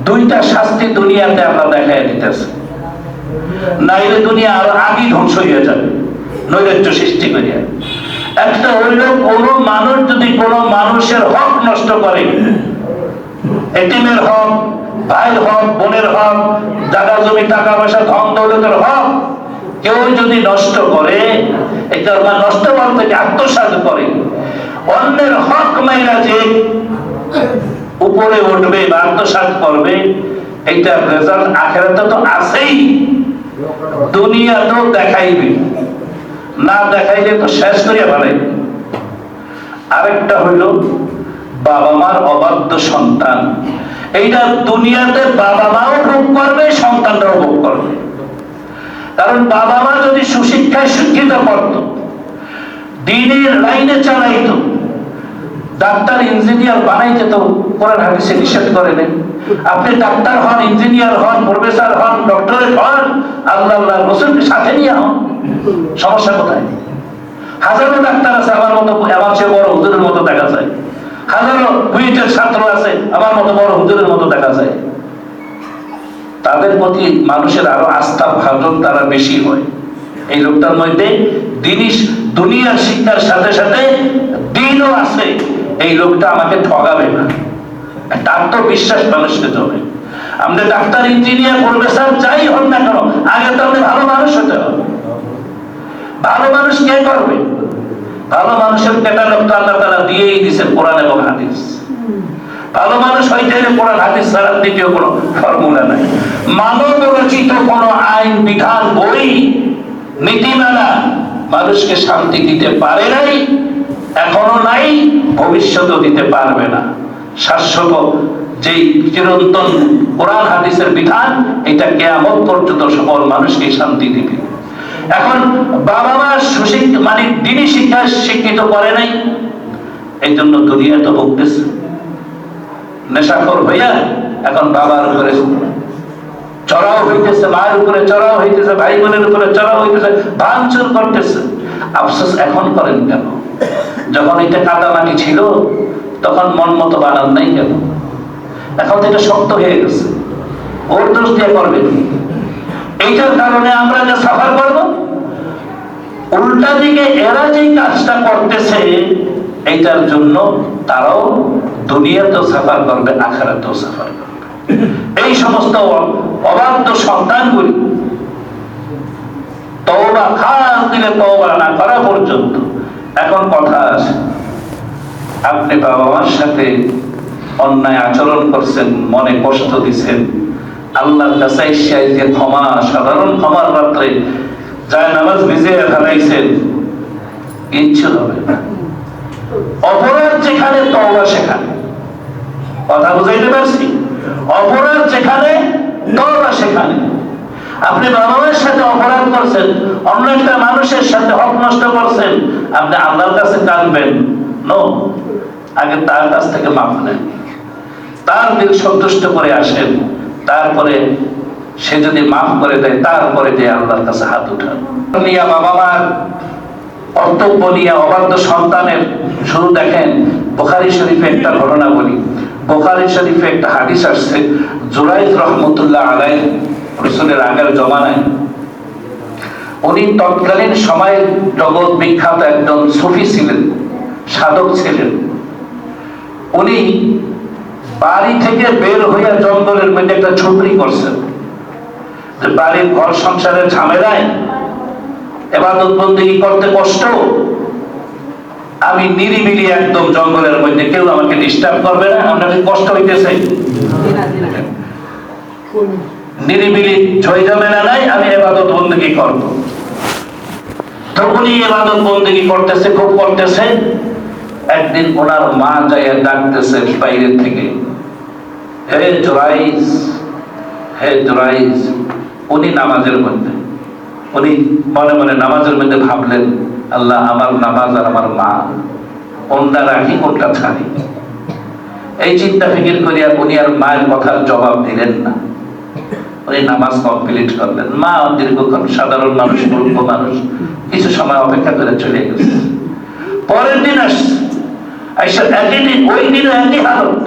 দুইটা শাস্তি দুনিয়াতে আমরা দেখাই দিতেছি, নাইলে দুনিয়া আরো আগে ধ্বংস হয়ে যাবে নৈরাজ্য সৃষ্টি করিয়া। একটা হইল কোন মানুষ যদি কোন মানুষের হক নষ্ট করে, এতিমের হক, ভাইয়ের হক, বোনের হক, জায়গা জমি টাকা পয়সা ধন দৌলতের হক কেউ যদি নষ্ট করে, এটা নষ্ট বলতে আত্মসাৎ করে, অন্যের হক মাইরা যে উপরে উঠবে বা আত্মসাৎ করবে, এইটার রেজাল্ট আখিরাতে তো আছেই, দুনিয়াতেও দেখাইবে, না দেখাইলে তো শেষ করিয়া ফেলাইবে। আরেকটা হইল বাবা মার অবাধ্য সন্তান, এইটা দুনিয়াতে বাবা মাও ভোগ করবে, সন্তানরাও ভোগ করবে। কারণ বাবা মা যদি সুশিক্ষায় শিক্ষিত করত, দ্বীনের লাইনে চালাইতো, ডাক্তার ইঞ্জিনিয়ার বানাইতে তো কোরআন হাদিসে নিষেধ করে নেই। আপনি ডাক্তার হন, ইঞ্জিনিয়ার হন, প্রফেসর হন, ডক্টরেট হন, আল্লাহ রাসূলকে সাথে নিয়ে হন, সমস্যা কোথায়? হাজারো ডাক্তার আছে আমার মতো, আমার চেয়ে বড় হুজুরের মতো দেখা যায়। হাজারো বুয়েটের ছাত্র আছে আমার মতো বড় হুজুরের মতো দেখা যায়। তাদের প্রতি মানুষের আরো আস্থা ভাজন তারা বেশি হয়। এই লোকটার মধ্যে দুনিয়ার শিক্ষার সাথে সাথে দিনও আছে, এই লোকটা আমাকে ঠগাবে না, একটা আত্মবিশ্বাস মানুষকে দেবে। আমাদের ডাক্তার, ইঞ্জিনিয়ার, প্রফেসর যাই হন না কেন, আগে তো আপনি ভালো মানুষ হতে হবে। ভালো মানুষ কে করবে? ভালো মানুষের ক্যাটালগ তো আল্লাহ তাআলা দিয়েই দিয়েছেন কোরআন এবং হাদিস। ভালো মানুষ হইতে হলে কোরআন হাদিস ছাড়া দ্বিতীয় কোনো ফর্মুলা নাই। মানব রচিত কোন আইন, বিধান, বই, নীতিমালা মানুষকে শান্তি দিতে পারে নাই, এখনো নাই, ভবিষ্যতেও দিতে পারবে না। শাশ্বত যেই চিরন্তন কোরআন হাদিসের বিধান, এটা কিয়ামত পর্যন্ত সকল মানুষকে শান্তি দিবে। এখন বাবা মা মানে দ্বীনি শিক্ষায় শিক্ষিত করে নাই, এই জন্য দুনিয়া তো ভুগতেছে। নেশাখোর হইয়া এখন বাবার উপরে চড়াও হইতেছে, মায়ের উপরে চড়াও হইতেছে, ভাই বোনের উপরে চড়াও হইতেছে, ভাঙচুর করতেছে। আফসোস এখন করেন কেন? যখন এটা কাদামাটি ছিল তখন মন মতো বানান নাই কেন? এখন এটা শক্ত হয়ে গেছে, ওর দোষ দিয়ে করবে। এইটার কারণে আমরা যা সাফার করবো, উল্টা দিকে এরা যে কাজটা করতেছে, এইটার জন্য তারাও দুনিয়াতেও সাফার করবে, আখিরাতেও সাফার করবে। এই সমস্ত অবাধ্য সন্তানগুলি তওবা খাস দিলে তওবা না করা পর্যন্ত। এখন কথা আছে, আপনি বাবা মার সাথে অন্যায় আচরণ করছেন, মনে কষ্ট দিচ্ছেন, আল্লাহর কাছে যে ক্ষমা, সাধারণ ক্ষমার রাত্রে যায় নামাজ ভিজে ফেলাইছেন, কিচ্ছু হবে না। অপরাধ যেখানে তওবা সেখানে, কথা বুঝাইতে পারছি? অপরাধ যেখানে তওবা সেখানে। আপনি বাবা মায়ের সাথে অপরাধ করছেন, অন্য একটা মানুষের সাথে হক নষ্ট করছেন, আপনি আল্লাহর কাছে কাঁদবেন? নো, আগে তার কাছ থেকে মাফ নেন, তার দিল সন্তুষ্ট করে আসেন, তারপরে সে যদি মাফ করে দেয়, তারপরে যে আল্লাহর কাছে হাত উঠান। বাবা মার কর্তব্য নিয়ে অবাধ্য সন্তানের শুরু দেখেন। বুখারী শরীফে একটা ঘটনা বলি। বুখারী শরীফে একটা হাদিস আসছে, জুরাইজ রহমতুল্লাহ আলাইহি, রাসূলের আগের জমানায়, উনি তৎকালীন সময়ে জগৎ বিখ্যাত একজন সুফি ছিলেন, সাধক ছিলেন। উনি বাড়ি থেকে বের হইয়া জঙ্গলের মধ্যে একটা ঝুপড়ি করছেন। বাড়ির ঘর সংসারের ঝামেলায় ইবাদত বন্দেগী করতে কষ্ট, আমি নিরিবিলি একদম জঙ্গলের মধ্যে, কেউ আমাকে ডিস্টার্ব করবে না, আপনাকে কষ্ট হইতেছে, নিরিবিলি ঝই ঝামেলা নাই, আমি ইবাদত বন্দেগী করব। তখনই ইবাদত বন্দেগী করতেছে, খুব করতেছে। একদিন ওনার মা যাইয়া ডাকতেছে বাইরে থেকে, হে জুরাইজ, হে জুরাইজ। উনি নামাজের মধ্যে, উনি মনে মনে নামাজের মধ্যে ভাবলেন, আল্লাহ, আমার নামাজ আর আমার মা, কোনটা রাখি কোনটা ছাড়ি। এই চিন্তা ফিকির করিয়া উনি আর মায়ের কথার জবাব দিলেন না। উনি নামাজ কমপ্লিট করলেন। মা দীর্ঘক্ষণ, সাধারণ মানুষ, মূর্খ মানুষ, কিছু সময় অপেক্ষা করে চলে গেছে। পরের দিন আসছে, একই দিন, ওই দিনও একই হালত।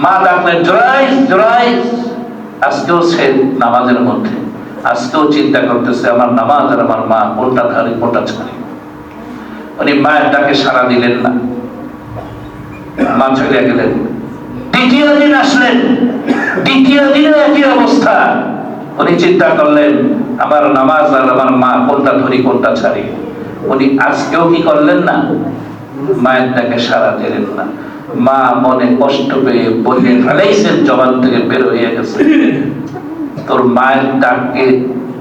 মা ডাকলেন জোরাইজ জোরাইজ। আজকেও সে নামাজের মধ্যে, আজকেও চিন্তা করতেছে আমার নামাজ আর আমার মা কোনটা ধারি কোনটা ছাড়ি। উনি মায়ের ডাকে সাড়া দিলেন না, মা চলে গেলেন। দ্বিতীয় দিন আসলেন, দ্বিতীয় দিনে একই অবস্থা। উনি চিন্তা করলেন আমার নামাজ আর আমার মা কোনটা ধরি কোনটা ছাড়ি। উনি আজকেও কি করলেন না, মায়ের ডাকে সাড়া দিলেন না। মা মনে কষ্ট পেয়ে বলে ফেলাইছেন, জবান থেকে বের হয়ে গেছে, তোর মায়ের ডাককে,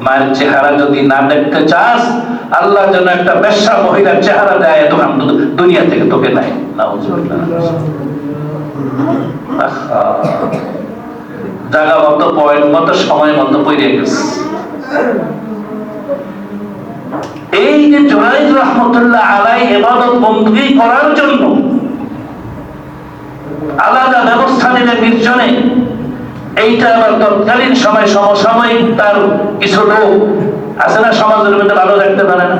মায়ের চেহারা যদি না দেখতে চাস, আল্লাহ যেন একটা বেশ্যা মহিলার চেহারা দেয়, তখন দুনিয়া থেকে তোকে নাই। নাউজুবিল্লাহ। জায়গা মতো, পয়েন্ট মতো, সময় মতো পড়ে গেছে। এই যে জুরাইজ রাহমাতুল্লাহ আলাইহি ইবাদত বন্দী করার জন্য আলাদা ব্যবস্থা নিলেন নির্জনে। এইটা আবার তৎকালীন সময় সমসাময়িক তার কিছু লোক আছে না সমাজের মধ্যে ভালো রাখতে পারে না,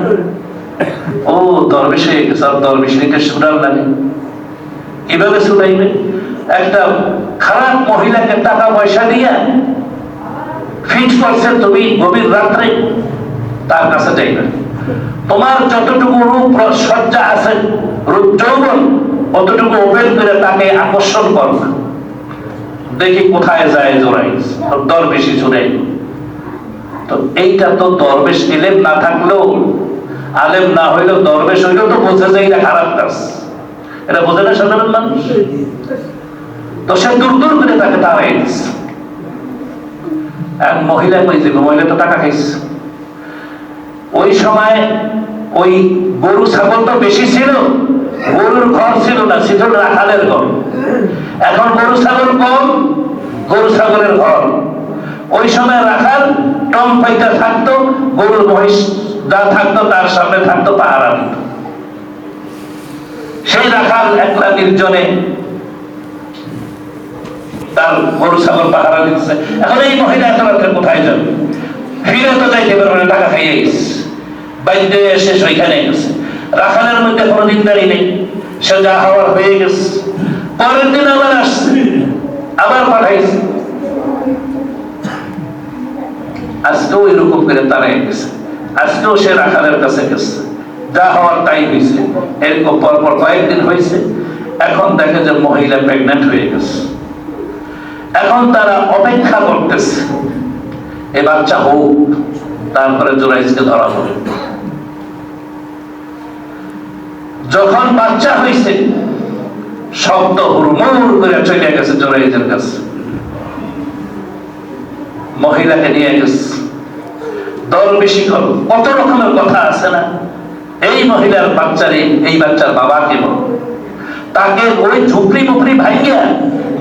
ও দরবেশ হয়ে গেছে, আর দরবেশকে সুরার লাগে। কিভাবে শুনাইবে? একটা খারাপ মহিলাকে টাকা পয়সা দিয়ে ফিট করছে, তুমি গভীর রাত্রে তার কাছে যাইবে। তোমার যতটুকু রূপ সজ্জা আছে, রূপ যৌবন, অতটুকু ওপেন করে তাকে আকর্ষণ করবে। দেখি কোথায় যায় জোরাইজ, দরবেশি জোরাইজ। তো এইটা তো দরবেশ এলেম না থাকলেও, আলেম না হইলেও, দরবেশ হইলেও তো বোঝে যে এটা খারাপ কাজ। এটা বোঝে না সাধারণ মানুষ। তো সে দূর দূর করে তাকে তাড়াই দিচ্ছে। এক মহিলা কইছে, মহিলা তো টাকা খাইছে। ওই সময় ওই গরু ছাগল তো বেশি ছিল, গরুর ঘর ছিল না, ছিল রাখালের ঘর। এখন গরু ছাগল কম, গরু ছাগলের ঘর। ওই সময় রাখাল টম পাইতে থাকতো, গরুর মহিষ যা থাকতো তার সামনে থাকতো, পাহারা দিত। সেই রাখাল একলা নির্জনে তার গরু ছাগল পাহারা দিচ্ছে। এখন এই মহিলা এত রাত্রে কোথায় যাবে? ফিরে তো যাইতে পারবে না, টাকা খাইয়ে গেছে, বাইরে শেষ ওইখানে গেছে। রাখালের মধ্যে কোনো দিনদারি নেই, সে যা হওয়ার হয়ে গেছে। পরের দিন আবার আসছে, আবার পাঠাইছে। আজকেও এরকম করে তারাই গেছে, আজকেও সে রাখালের কাছে গেছে, যা হওয়ার তাই হয়েছে। এরকম পরপর কয়েকদিন হয়েছে। এখন দেখে যে মহিলা প্রেগনেন্ট হয়ে গেছে। এখন তারা অপেক্ষা করতেছে এ বাচ্চা হোক, তারপরে জুরাইজকে ধরা হবে। যখন বাচ্চা হয়েছে, শব্দ হুড়মুড় করে চলে গেছে জুরাইজের কাছে, মহিলাকে নিয়ে গেছে। দরবেশি কত রকমের কথা আছে না, এই মহিলার বাচ্চারে, এই বাচ্চার বাবাকে বল। তাকে ওই ঝুপড়ি মুপড়ি ভাইয়া,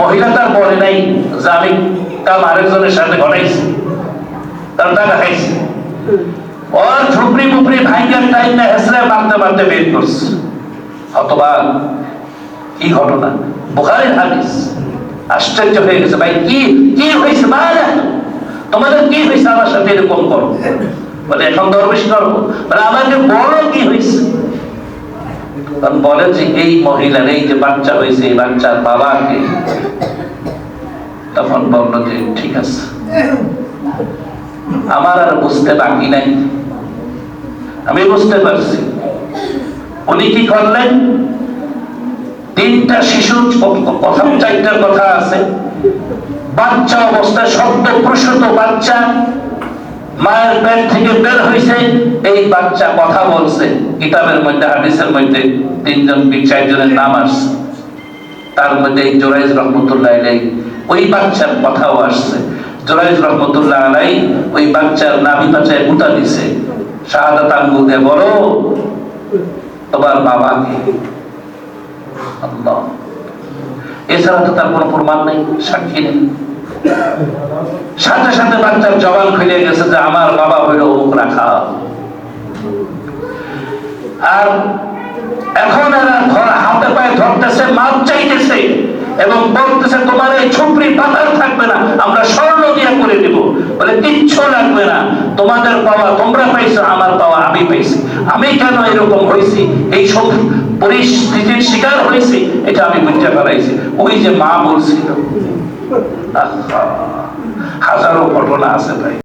মহিলা তার বলে নাই যে আমি কাম আরেকজনের সাথে ঘটাইছি, তার টাকা খাইছি। ওর ঝুপড়ি মুপড়ি ভাইয়ার টাইম না হেসরে মারতে মারতে বের করছে। অথবা কি ঘটনা, বুখারীর হাদিস। আশ্চর্য হয়ে গেছে, ভাই কি কি হয়েছে? তোমাদের কি হয়েছে আমার সাথে এরকম করো? বলে এখন দরবেশি করবো? বলে আমাকে বলো কি হয়েছে। বলে যে এই মহিলার এই যে বাচ্চা হয়েছে, এই বাচ্চার বাবাকে। তখন বললো যে ঠিক আছে, আমার আর বুঝতে বাকি নাই, আমি বুঝতে পারছি। উনি কি করলেন, তিনটা শিশু, কথা চারটার কথা আছে, বাচ্চা অবস্থায় শব্দ প্রসূত বাচ্চা মায়ের পেট থেকে বের হয়েছে। এই বাচ্চা কথা বলছে। কিতাবের মধ্যে, হাদিসের মধ্যে তিনজন চারজনের নাম আসছে, তার মধ্যে জুরাইজ রহমতুল্লাহ আলাইহি ওই বাচ্চার কথাও আসছে। জুরাইজ রহমতুল্লাহ আলাইহি ওই বাচ্চার নাভি পাচায় গুতা দিছে, শাহাদাত আঙ্গুল দিয়ে বলো তোমার বাবাকে। আল্লাহ, এছাড়া তো তার কোনো প্রমাণ নেই, সাক্ষী নেই। সাথে সাথে বাচ্চার জবান খুলে গেছে যে আমার বাবা হইল অমুক রাখা। আর এখন এরা হাতে পায়ে ধরতেছে, মাপ চাইতেছে এবং বলতেছে তোমার এই ঝুপড়ি পাতার থাকবে না, আমরা স্বর্ণ দিয়া করে দিব। বলে কিচ্ছু লাগবে না, তোমার তোমাদের পাওয়া তোমরা পাইছো, আমার পাওয়া আমি পাইছি। আমি কেন এরকম হয়েছি, এই সব পরিস্থিতির শিকার হয়েছি, এটা আমি বুঝতে পারাইছি। ওই যে মা বলছিল, হাজারো ঘটনা আছে ভাই।